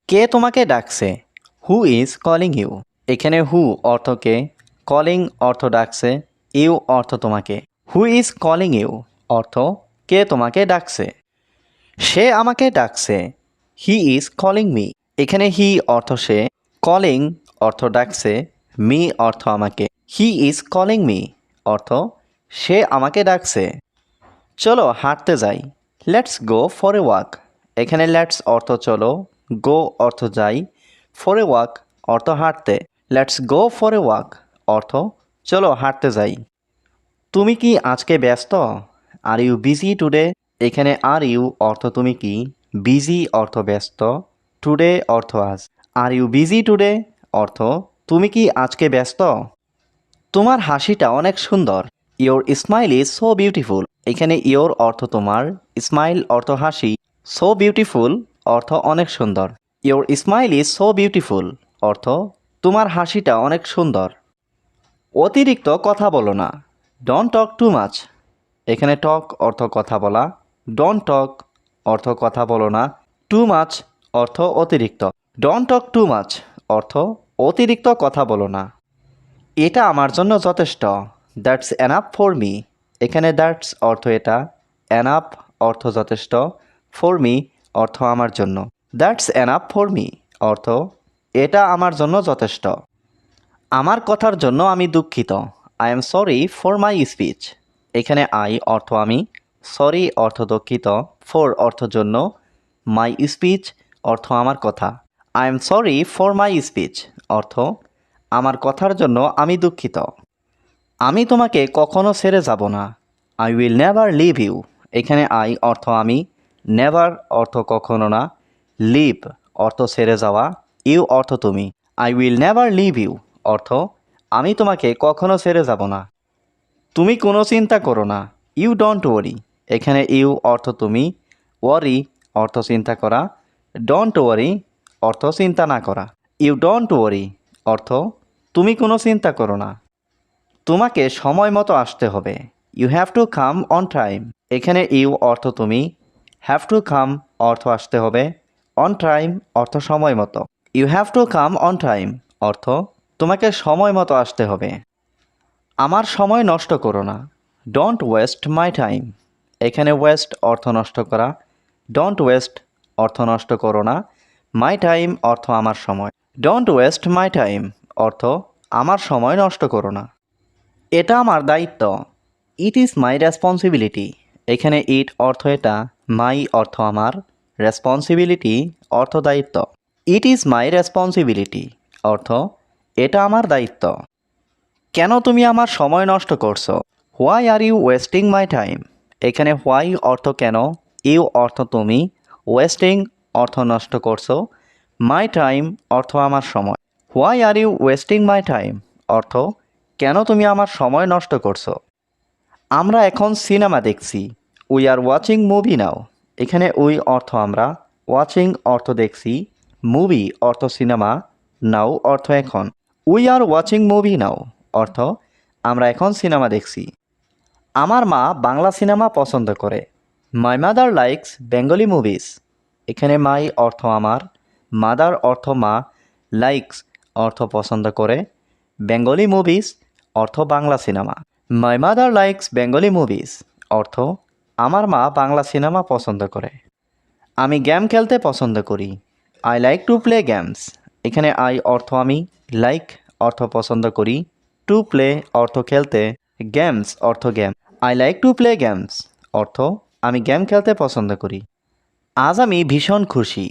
কে তোমাকে ডাকছে? Who is calling you? এখানে হু অর্থ কে, কলিং অর্থ ডাকছে, ইউ অর্থ তোমাকে। হু ইজ কলিং ইউ অর্থ কে তোমাকে ডাকছে। সে আমাকে ডাকছে। He is calling me. এখানে হি অর্থ সে, কলিং অর্থ ডাকছে, মি অর্থ আমাকে। হি ইজ কলিং মি অর্থ সে আমাকে ডাকছে। চলো হাঁটতে যাই। Let's go for a walk. এখানে লেটস অর্থ চলো, গো অর্থ যাই, ফর এ ওয়াক অর্থ হাঁটতে। Let's go for a walk অর্থ চলো হাঁটতে যাই। তুমি কি আজকে ব্যস্ত? Are you busy today? এখানে আর ইউ অর্থ তুমি কি, বিজি অর্থ ব্যস্ত, টুডে অর্থ আজ। আর ইউ বিজি টুডে অর্থ তুমি কি আজকে ব্যস্ত? তোমার হাসিটা অনেক সুন্দর। Your smile is so beautiful. এখানে ইয়োর অর্থ তোমার, স্মাইল অর্থ হাসি, সো বিউটিফুল অর্থ অনেক সুন্দর। Your smile is so beautiful অর্থ তোমার হাসিটা অনেক সুন্দর। অতিরিক্ত কথা বলো না। Don't talk too much. এখানে টক অর্থ কথা বলা, ডোন্ট টক অর্থ কথা বলো না, টু মাচ অর্থ অতিরিক্ত। ডোন্ট টক টু মাচ অর্থ অতিরিক্ত কথা বলো না। এটা আমার জন্য যথেষ্ট। That's enough for me. এখানে দ্যাটস অর্থ এটা, এনাফ অর্থ যথেষ্ট, ফর মি অর্থ আমার জন্য। দ্যাটস এনাফ ফর মি অর্থ এটা আমার জন্য যথেষ্ট। আমার কথার জন্য আমি দুঃখিত। I am sorry for my speech. এখানে আই অর্থ আমি, সরি অর্থ দুঃখিত, ফর অর্থ জন্য, মাই স্পিচ অর্থ আমার কথা। I am sorry for my speech অর্থ আমার কথার জন্য আমি দুঃখিত। আমি তোমাকে কখনো ছেড়ে যাব না। I will never leave you. এখানে আই অর্থ আমি, নেভার অর্থ কখনো না, লিভ অর্থ ছেড়ে যাওয়া, ইউ অর্থ তুমি। I will never leave you অর্থ আমি তোমাকে কখনো ছেড়ে যাব না। তুমি কোনো চিন্তা করো না। You don't worry. এখানে ইউ অর্থ তুমি, ওয়ারি অর্থ চিন্তা করা, ডোন্ট ওয়ারি অর্থ চিন্তা না করা। ইউ ডোন্ট ওয়ারি অর্থ তুমি কোনো চিন্তা করো না। তোমাকে সময় মতো আসতে হবে। You have to come on time. এখানে ইউ অর্থ তুমি, হ্যাভ টু কাম অর্থ আসতে হবে, অন টাইম অর্থ সময় মতো। You have to come on time অর্থ তোমাকে সময় মতো আসতে হবে। আমার সময় নষ্ট করো না। Don't waste my time. এখানে ওয়েস্ট অর্থ নষ্ট করা, ডোন্ট ওয়েস্ট অর্থ নষ্ট করো না, মাই টাইম অর্থ আমার সময়। ডোন্ট ওয়েস্ট মাই টাইম অর্থ আমার সময় নষ্ট করো না। এটা আমার দায়িত্ব। It is my responsibility. এখানে ইট অর্থ এটা, মাই অর্থ আমার, রেসপন্সিবিলিটি অর্থ দায়িত্ব। ইট ইজ মাই রেসপন্সিবিলিটি অর্থ এটা আমার দায়িত্ব। কেন তুমি আমার সময় নষ্ট করছো? Why are you wasting my time. এখানে হোয়াই অর্থ কেন, ইউ অর্থ তুমি, ওয়েস্টিং অর্থ নষ্ট করছো, মাই টাইম অর্থ আমার সময়। Why are you wasting my time অর্থ কেন তুমি আমার সময় নষ্ট করছো? আমরা এখন সিনেমা দেখছি। উই আর ওয়াচিং মুভি নাও। এখানে উই অর্থ আমরা, ওয়াচিং অর্থ দেখছি, মুভি অর্থ সিনেমা, নাও অর্থ এখন। উই আর ওয়াচিং মুভি নাও অর্থ আমরা এখন সিনেমা দেখছি। আমার মা বাংলা সিনেমা পছন্দ করে। My mother likes Bengali movies. এখানে মাই অর্থ আমার, মাদার অর্থ মা, লাইকস অর্থ পছন্দ করে, বেঙ্গলি মুভিস অর্থ Bangla cinema. My mother likes Bengali movies অর্থ আমার মা বাংলা সিনেমা পছন্দ করে। আমি গেম খেলতে পছন্দ করি। I like to play games. এখানে আই অর্থ আমি, লাইক অর্থ পছন্দ করি, টু প্লে অর্থ খেলতে, গেমস অর্থ game. I like to play games অর্থ আমি গেম খেলতে পছন্দ করি। আজ আমি ভীষণ খুশি।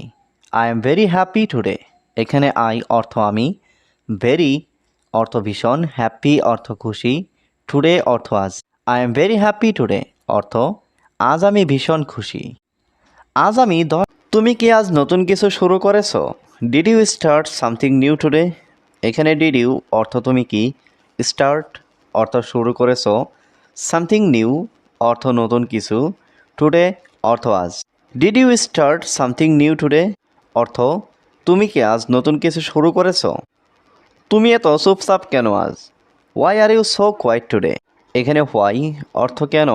I am very happy today. এখানে আই অর্থ আমি, ভেরি অর্থ ভীষণ, হ্যাপি অর্থ খুশি, টুডে অর্থ আজ। I am very happy today অর্থ আজ আমি ভীষণ খুশি। আজ আমি তুমি কি আজ নতুন কিছু শুরু করেছো? Did you start something new today? এখানে ডিড ইউ অর্থ তুমি কি, স্টার্ট অর্থ শুরু করেছো, সামথিং নিউ অর্থ নতুন কিছু, টুডে অর্থ আজ। Did you start something new today অর্থ তুমি কি আজ নতুন কিছু শুরু করেছো? তুমি এত চুপচাপ কেন আজ? Why are you so quiet today? এখানে হোয়াই অর্থ কেন,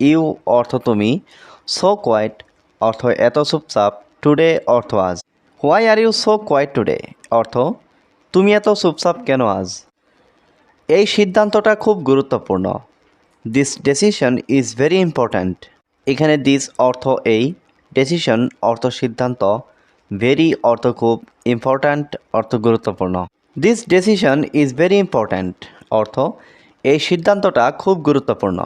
ইউ অর্থ তুমি, সো কোয়াইট অর্থ এত চুপচাপ, টুডে অর্থ আজ। Why are you so quiet today অর্থ তুমি এত চুপচাপ কেন আজ। এই সিদ্ধান্তটা খুব গুরুত্বপূর্ণ। This decision is very important. এখানে দিস অর্থ এই, ডেসিশন অর্থ সিদ্ধান্ত, ভেরি অর্থ খুব, ইম্পর্ট্যান্ট অর্থ গুরুত্বপূর্ণ। This decision is very important অর্থ এই সিদ্ধান্তটা খুব গুরুত্বপূর্ণ।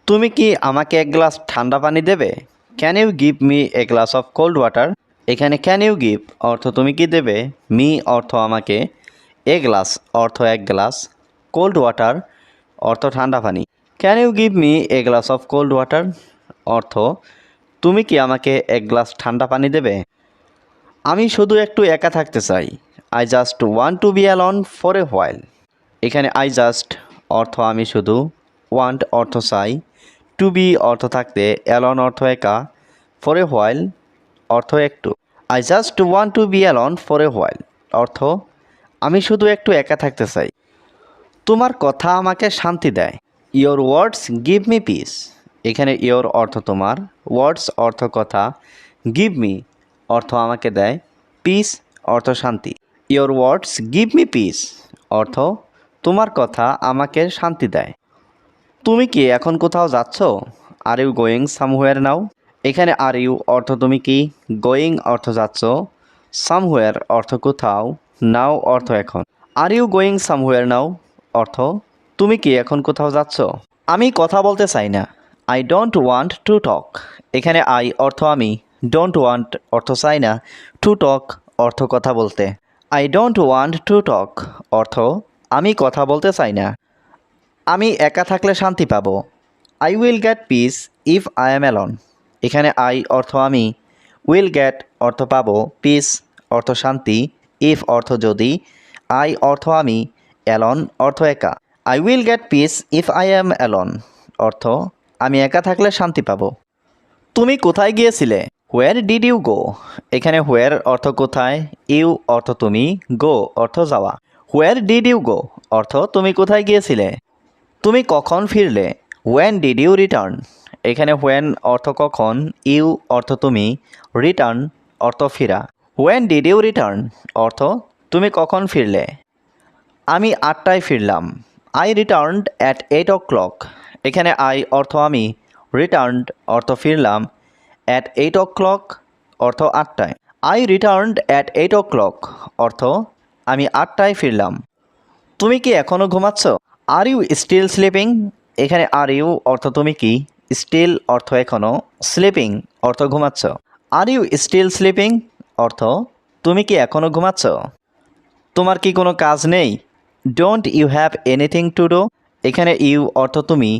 তুমি কি আমাকে এক গ্লাস ঠান্ডা পানি দেবে? Can you give me a glass of cold water. এখানে ক্যান ইউ গিভ অর্থ তুমি কি দেবে, মি অর্থ আমাকে, এ গ্লাস অর্থ এক গ্লাস, কোল্ড ওয়াটার অর্থ ঠান্ডা পানি। Can you give me a glass of cold water অর্থ তুমি কি আমাকে এক গ্লাস ঠান্ডা পানি দেবে। আমি শুধু একটু একা থাকতে চাই। I just want to be alone for a while. এখানে আই জাস্ট অর্থ আমি শুধু, ওয়ান্ট অর্থ চাই, টু বি অর্থ থাকতে, অ্যালোন অর্থ একা, ফর এ হোয়াইল অর্থ একটু। I just want to be alone for a while অর্থ আমি শুধু একটু একা থাকতে চাই। তোমার কথা আমাকে শান্তি দেয়। Your words give me piece. এখানে ইয়োর অর্থ তোমার, ওয়ার্ডস অর্থ কথা, গিভ মি অর্থ আমাকে দেয়, পিস অর্থ শান্তি। Your words give me piece অর্থ তোমার কথা আমাকে শান্তি দেয়। তুমি কি এখন কোথাও যাচ্ছ? আর ইউ গোয়িং সামহুয়ার নাও। এখানে আর ইউ অর্থ তুমি কি, গোয়িং অর্থ যাচ্ছ, সামহুয়ার অর্থ কোথাও, নাও অর্থ এখন। আর ইউ গোয়িং সামহুয়ার নাও অর্থ তুমি কি এখন কোথাও যাচ্ছ। আমি কথা বলতে চাই না। I don't want to talk. এখানে আই অর্থ আমি, ডোন্ট ওয়ান্ট অর্থ চাই না, টু টক অর্থ কথা বলতে। I don't want to talk অর্থ আমি কথা বলতে চাই না। আমি একা থাকলে শান্তি পাবো। I will get peace if I am alone. এখানে আই অর্থ আমি, উইল গেট অর্থ পাবো, পিস অর্থ শান্তি, ইফ অর্থ যদি, আই অর্থ আমি, অ্যালন অর্থ একা। I will get peace if I am alone অর্থ আমি একা থাকলে শান্তি পাবো। তুমি কোথায় গিয়েছিলে? Where did you go. এখানে হোয়ার অর্থ কোথায়, ইউ অর্থ তুমি, গো অর্থ যাওয়া। হোয়ার ডিড ইউ গো অর্থ তুমি কোথায় গিয়েছিলে। তুমি কখন ফিরলে? When did you return. এখানে হোয়েন অর্থ কখন, ইউ অর্থ তুমি, রিটার্ন অর্থ ফিরা। হোয়েন ডিড ইউ রিটার্ন অর্থ তুমি কখন ফিরলে। আমি 8টায় ফিরলাম। I returned at 8 o'clock। এখানে আই অর্থ আমি, রিটার্নড অর্থ ফিরলাম, অ্যাট 8 o'clock অর্থ 8টায়। আই রিটার্নড অ্যাট 8 o'clock অর্থ আমি 8টায় ফিরলাম। তুমি কি এখনও ঘুমাচ্ছ? Are you still sleeping. এখানে আর ইউ অর্থ তুমি কি, স্টিল অর্থ এখনও, স্লিপিং অর্থ ঘুমাচ্ছ। আর ইউ স্টিল স্লিপিং অর্থ তুমি কি এখনও ঘুমাচ্ছ। তোমার কি কোনো কাজ নেই? Don't you have anything to do. এখানে ইউ অর্থ তুমি,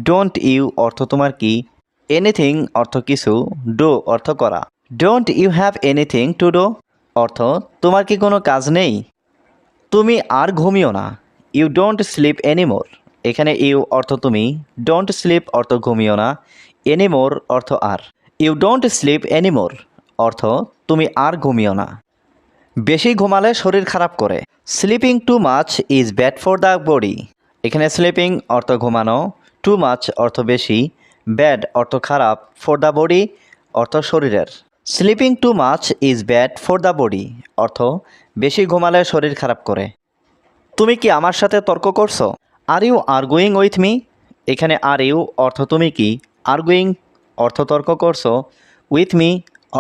ডোন্ট ইউ অর্থ তোমার কি, এনিথিং অর্থ কিছু, ডু অর্থ করা। Don't you have anything to do অর্থ তোমার কি কোনো কাজ নেই। তুমি আর ঘুমিও না। You don't sleep anymore. এখানে ইউ অর্থ তুমি, ডোন্ট স্লিপ অর্থ ঘুমিও না, এনিমোর অর্থ আর। ইউ ডোন্ট স্লিপ এনিমোর অর্থ তুমি আর ঘুমিও না। বেশি ঘুমালে শরীর খারাপ করে। Sleeping too much is bad for the body. এখানে স্লিপিং অর্থ ঘুমানো, টু মাচ অর্থ বেশি, ব্যাড অর্থ খারাপ, ফর দ্য বডি অর্থ শরীরের। Sleeping too much is bad for the body অর্থ বেশি ঘুমালে শরীর খারাপ করে। তুমি কি আমার সাথে তর্ক করছো? Are you arguing with me. এখানে আর ইউ অর্থ তুমি কি, আর্গুইং অর্থ তর্ক করছো, উইথ মি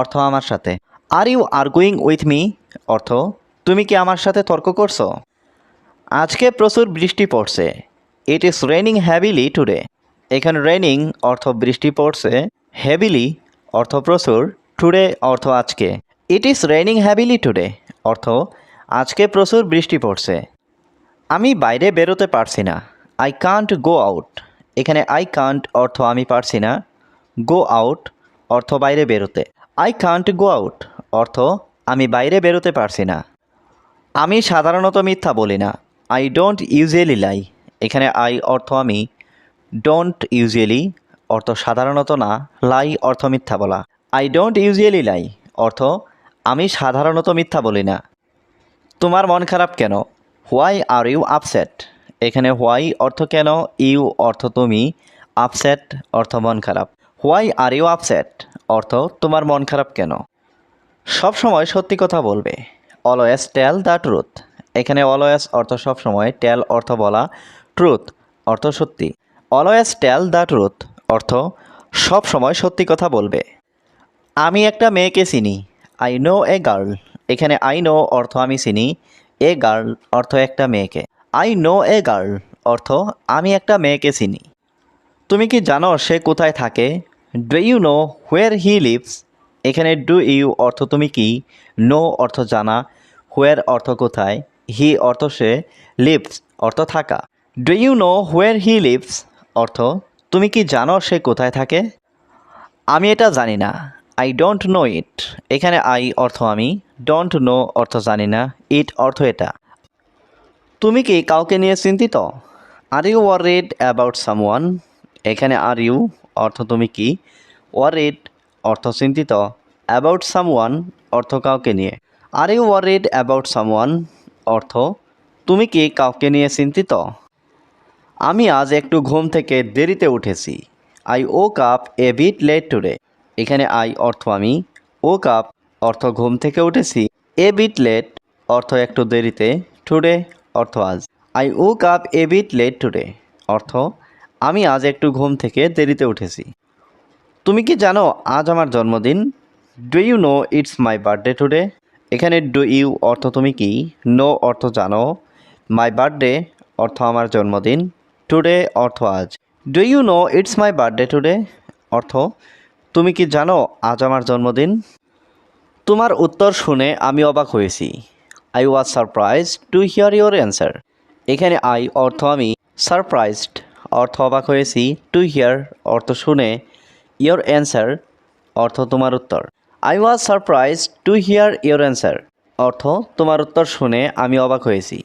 অর্থ আমার সাথে। Are you arguing with me অর্থ তুমি কি আমার সাথে তর্ক করছো। আজকে প্রচুর বৃষ্টি পড়ছে। It is raining heavily today. এখানে রেনিং অর্থ বৃষ্টি পড়ছে, হেভিলি অর্থ প্রচুর, টুডে অর্থ আজকে। It is raining heavily today অর্থ আজকে প্রচুর বৃষ্টি পড়ছে। আমি বাইরে বেরোতে পারছি না। I can't go out. এখানে আই কান্ট অর্থ আমি পারছি না, গো আউট অর্থ বাইরে বেরোতে। আই কান্ট গো আউট অর্থ আমি বাইরে বেরোতে পারছি না। আমি সাধারণত মিথ্যা বলি না। আই ডোন্ট ইউজুয়ালি লাই। এখানে আই অর্থ আমি, ডোন্ট ইউজুয়ালি অর্থ সাধারণত না, লাই অর্থ মিথ্যা বলা। আই ডোন্ট ইউজুয়ালি লাই অর্থ আমি সাধারণত মিথ্যা বলি না। তোমার মন খারাপ কেন? Why are you upset. এখানে হোয়াই অর্থ কেন, ইউ অর্থ তুমি, আপসেট অর্থ মন খারাপ। হোয়াই আর ইউ আপসেট অর্থ তোমার মন খারাপ কেন। সব সময় সত্যি কথা বলবে। Always tell the truth. এখানে অলওয়েজ অর্থ সব সময়, টেল অর্থ বলা, ট্রুথ অর্থ সত্যি। অলওয়েজ টেল দ্য ট্রুথ অর্থ সব সময় সত্যি কথা বলবে। আমি একটা মেয়েকে চিনি। I know a girl. এখানে আই নো অর্থ আমি চিনি, এ গার্ল অর্থ একটা মেয়েকে। আই নো এ গার্ল অর্থ আমি একটা মেয়েকে চিনি। তুমি কি জানো সে কোথায় থাকে? Do you know where he lives. এখানে ডু ইউ অর্থ তুমি কি, নো অর্থ জানা, হোয়ার অর্থ কোথায়, হি অর্থ সে, লিভস অর্থ থাকা। Do you know where he lives অর্থ তুমি কি জানো সে কোথায় থাকে? আমি এটা জানি না। আই ডোন্ট নো ইট। এখানে আই অর্থ আমি, ডোন্ট নো অর্থ জানি না, ইট অর্থ এটা। তুমি কি কাউকে নিয়ে চিন্তিত? Are you worried about someone. এখানে আর ইউ অর্থ তুমি কি, ওয়ারিড অর্থ চিন্তিত, অ্যাবাউট সামওয়ান অর্থ কাউকে নিয়ে। Are you worried about someone অর্থ তুমি কি কাউকে নিয়ে চিন্তিত? আমি আজ একটু ঘুম থেকে দেরিতে উঠেছি। I woke up a bit late today. এখানে আই অর্থ আমি, ওক আপ অর্থ ঘুম থেকে উঠেছি, এ বিট লেট অর্থ একটু দেরিতে, টুডে অর্থ আজ। I woke up a bit late today অর্থ আমি আজ একটু ঘুম থেকে দেরিতে উঠেছি। তুমি কি জানো আজ আমার জন্মদিন? Do you know it's my birthday today. এখানে ডু ইউ অর্থ তুমি কি, নো অর্থ জানো, মাই বার্থডে অর্থ আমার জন্মদিন, টুডে অর্থ আজ। Do you know it's my birthday today অর্থ তুমি কি জানো আজ আমার জন্মদিন? তোমার উত্তর শুনে আমি অবাক হয়েছি। I was surprised two here your answer. এখানে আই অর্থ আমি, সারপ্রাইজড অর্থ অবাক হয়েছি, টু হিয়ার অর্থ শুনে, ইয়োর অ্যান্সার অর্থ তোমার উত্তর। I was surprised two here your answer অর্থ তোমার উত্তর শুনে আমি অবাক হয়েছি।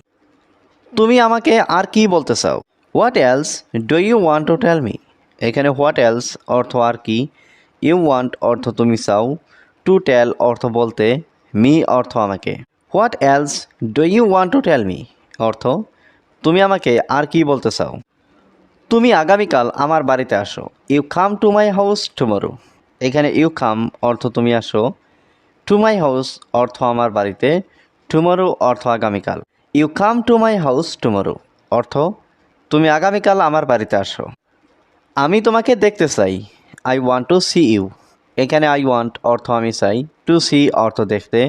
তুমি আমাকে আর কি বলতে চাও? What else do you want to tell me. এখানে হোয়াট এলস অর্থ আর কি, ইউ ওয়ান্ট অর্থ তুমি চাও, টু টেল অর্থ বলতে, মি অর্থ আমাকে। What else do you want to tell me অর্থ তুমি আমাকে আর কি বলতে চাও? তুমি আগামীকাল আমার বাড়িতে আসো। You come to my house tomorrow. এখানে ইউ কাম অর্থ তুমি আসো, টু মাই হাউস অর্থ আমার বাড়িতে, টুমরো অর্থ আগামীকাল। You come to my house tomorrow অর্থ তুমি আগামীকাল আমার বাড়িতে আসো। আমি তোমাকে দেখতে চাই। I want to see you. এখানে আই ওয়ান্ট অর্থ আমি চাই, টু সি অর্থ দেখতে,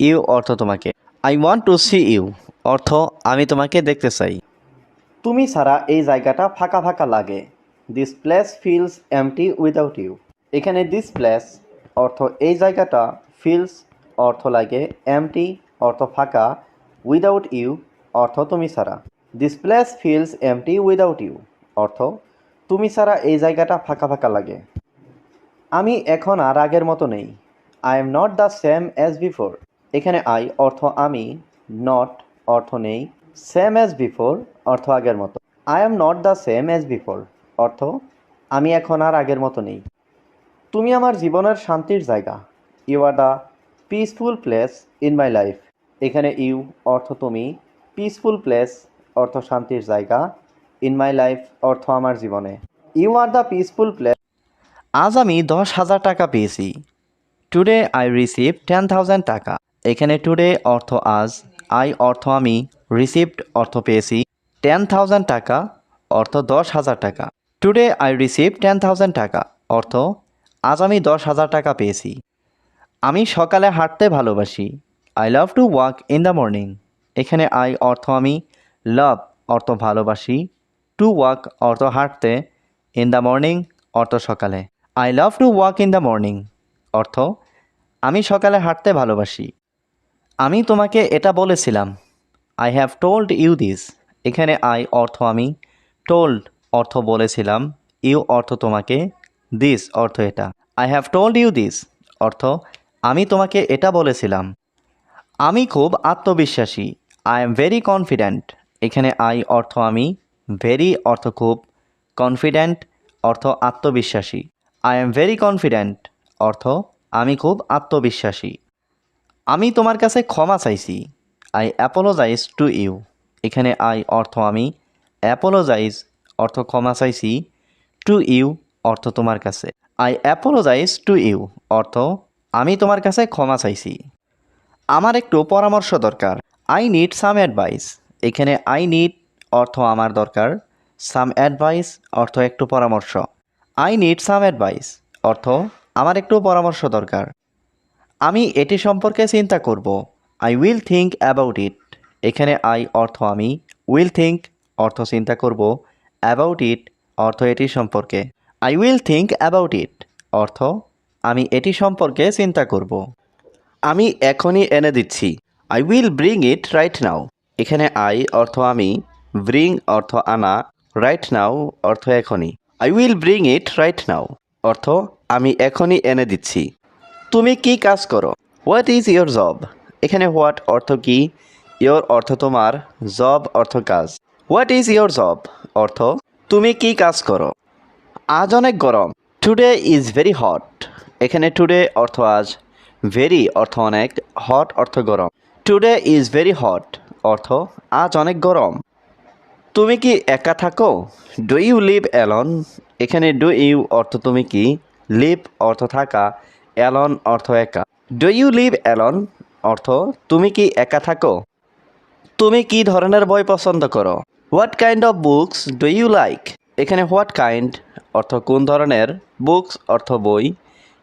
ইউ অর্থ তোমাকে। I want to see you অর্থ আমি তোমাকে দেখতে চাই। তুমি ছাড়া এই জায়গাটা ফাঁকা ফাঁকা লাগে। This place feels empty without you. এখানে দিস প্লেস অর্থ এই জায়গাটা, ফিলস অর্থ লাগে, এমটি অর্থ ফাঁকা, উইদাউট ইউ অর্থ তুমি ছাড়া। This place feels empty without you অর্থ তুমি ছাড়া এই জায়গাটা ফাঁকা ফাঁকা লাগে। আমি এখন আর আগের মতো নেই। I am not the same as before. এখানে আই অর্থ আমি, নট অর্থ নেই, সেম অ্যাজ বিফোর অর্থ আগের মতো। I am not the same as before অর্থ আমি এখন আর আগের মতো নেই। তুমি আমার জীবনের শান্তির জায়গা। You are the peaceful place in my life. এখানে ইউ অর্থ তুমি, পিসফুল প্লেস অর্থ শান্তির জায়গা, ইন মাই লাইফ অর্থ আমার জীবনে। You are the peaceful place. আজ আমি 10,000 টাকা পেয়েছি। টুডে আই রিসিভ 10,000 টাকা। এখানে টুডে অর্থ আজ, আই অর্থ আমি, রিসিভড অর্থ পেয়েছি, 10,000 টাকা অর্থ 10,000 টাকা। টুডে আই রিসিভ 10,000 টাকা অর্থ আজ আমি 10,000 টাকা পেয়েছি। আমি সকালে হাঁটতে ভালোবাসি। I love to walk in the morning. এখানে আই অর্থ আমি, লাভ অর্থ ভালোবাসি, টু ওয়াক অর্থ হাঁটতে, ইন দ্য মর্নিং অর্থ সকালে। I love to walk in the morning অর্থ আমি সকালে হাঁটতে ভালোবাসি। আমি তোমাকে এটা বলেছিলাম। I have told you this. এখানে আই অর্থ আমি, টোল্ড অর্থ বলেছিলাম, ইউ অর্থ তোমাকে, দিস অর্থ এটা। I have told you this অর্থ আমি তোমাকে এটা বলেছিলাম। আমি খুব আত্মবিশ্বাসী। I am very confident. এখানে আই অর্থ আমি, ভেরি অর্থ খুব, কনফিডেন্ট অর্থ আত্মবিশ্বাসী। আই এম ভেরি কনফিডেন্ট অর্থ আমি খুব আত্মবিশ্বাসী। আমি তোমার কাছে ক্ষমা চাইছি। I apologise to you. এখানে আই অর্থ আমি, অ্যাপোলোজাইজ অর্থ ক্ষমা চাইছি, টু ইউ অর্থ তোমার কাছে। আই অ্যাপোলোজাইজ টু ইউ অর্থ আমি তোমার কাছে ক্ষমা চাইছি। আমার একটু পরামর্শ দরকার। I need some advice. এখানে আই নিড অর্থ আমার দরকার, সাম অ্যাডভাইস অর্থ একটু পরামর্শ। আই নিড সাম অ্যাডভাইস অর্থ আমার একটু পরামর্শ দরকার। আমি এটি সম্পর্কে চিন্তা করব। I will think about it. এখানে আই অর্থ আমি, উইল থিঙ্ক অর্থ চিন্তা করব, অ্যাবাউট ইট অর্থ এটি সম্পর্কে। I will think about it অর্থ আমি এটি সম্পর্কে চিন্তা করব। আমি এখনই এনে দিচ্ছি। I will bring it right now. এখানে আই অর্থ আমি, ব্রিং অর্থ আনা, রাইট নাও অর্থ এখনই। I will bring it right now অর্থ আমি এখনই এনে দিচ্ছি। তুমি কি কাজ করো? What is your job? এখানে হোয়াট অর্থ কি, ইয়োর অর্থ তোমার, জব অর্থ কাজ। হোয়াট ইজ ইয়োর জব অর্থ তুমি কি কাজ করো? আজ অনেক গরম। Today is very hot. এখানে টুডে অর্থ আজ, ভেরি অর্থ অনেক, হট অর্থ গরম। টুডে ইজ ভেরি হট অর্থ আজ অনেক গরম। তুমি কি একা থাকো? Do you live alone? এখানে ডু ইউ অর্থ তুমি কি, লিভ অর্থ থাকা, অ্যালন অর্থ একা। ডু ইউ লিভ অ্যালন অর্থ তুমি কি একা থাকো? তুমি কি ধরনের বই পছন্দ করো? What kind of books do you like? এখানে হোয়াট কাইন্ড অর্থ কোন ধরনের, বুকস অর্থ বই,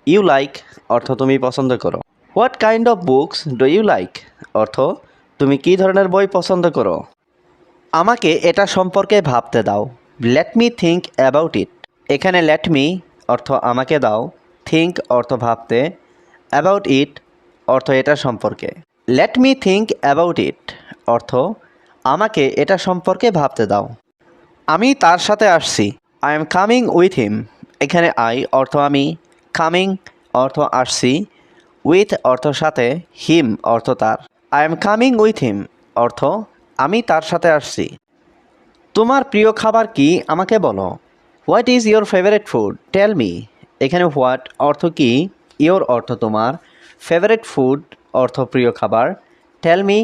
ইউ লাইক অর্থ তুমি পছন্দ করো। What kind of books do you like অর্থ তুমি কি ধরনের বই পছন্দ করো? আমাকে এটা সম্পর্কে ভাবতে দাও। Let me think about it. এখানে লেট মি অর্থ আমাকে দাও, থিঙ্ক অর্থ ভাবতে, অ্যাবাউট ইট অর্থ এটা সম্পর্কে। Let me think about it অর্থ আমাকে এটা সম্পর্কে ভাবতে দাও। আমি তার সাথে আসছি। I am coming with him. এখানে আই অর্থ আমি, কামিং অর্থ আসছি, উইথ অর্থ সাথে, হিম অর্থ তার। I am coming with him অর্থ আমি তার সাথে আসছি। তোমার প্রিয় খাবার কি আমাকে বলো। What is your favourite food tell me. এখানে হোয়াট অর্থ কি, ইয়োর অর্থ তোমার, ফেভারিট ফুড অর্থ প্রিয় খাবার, টেল মি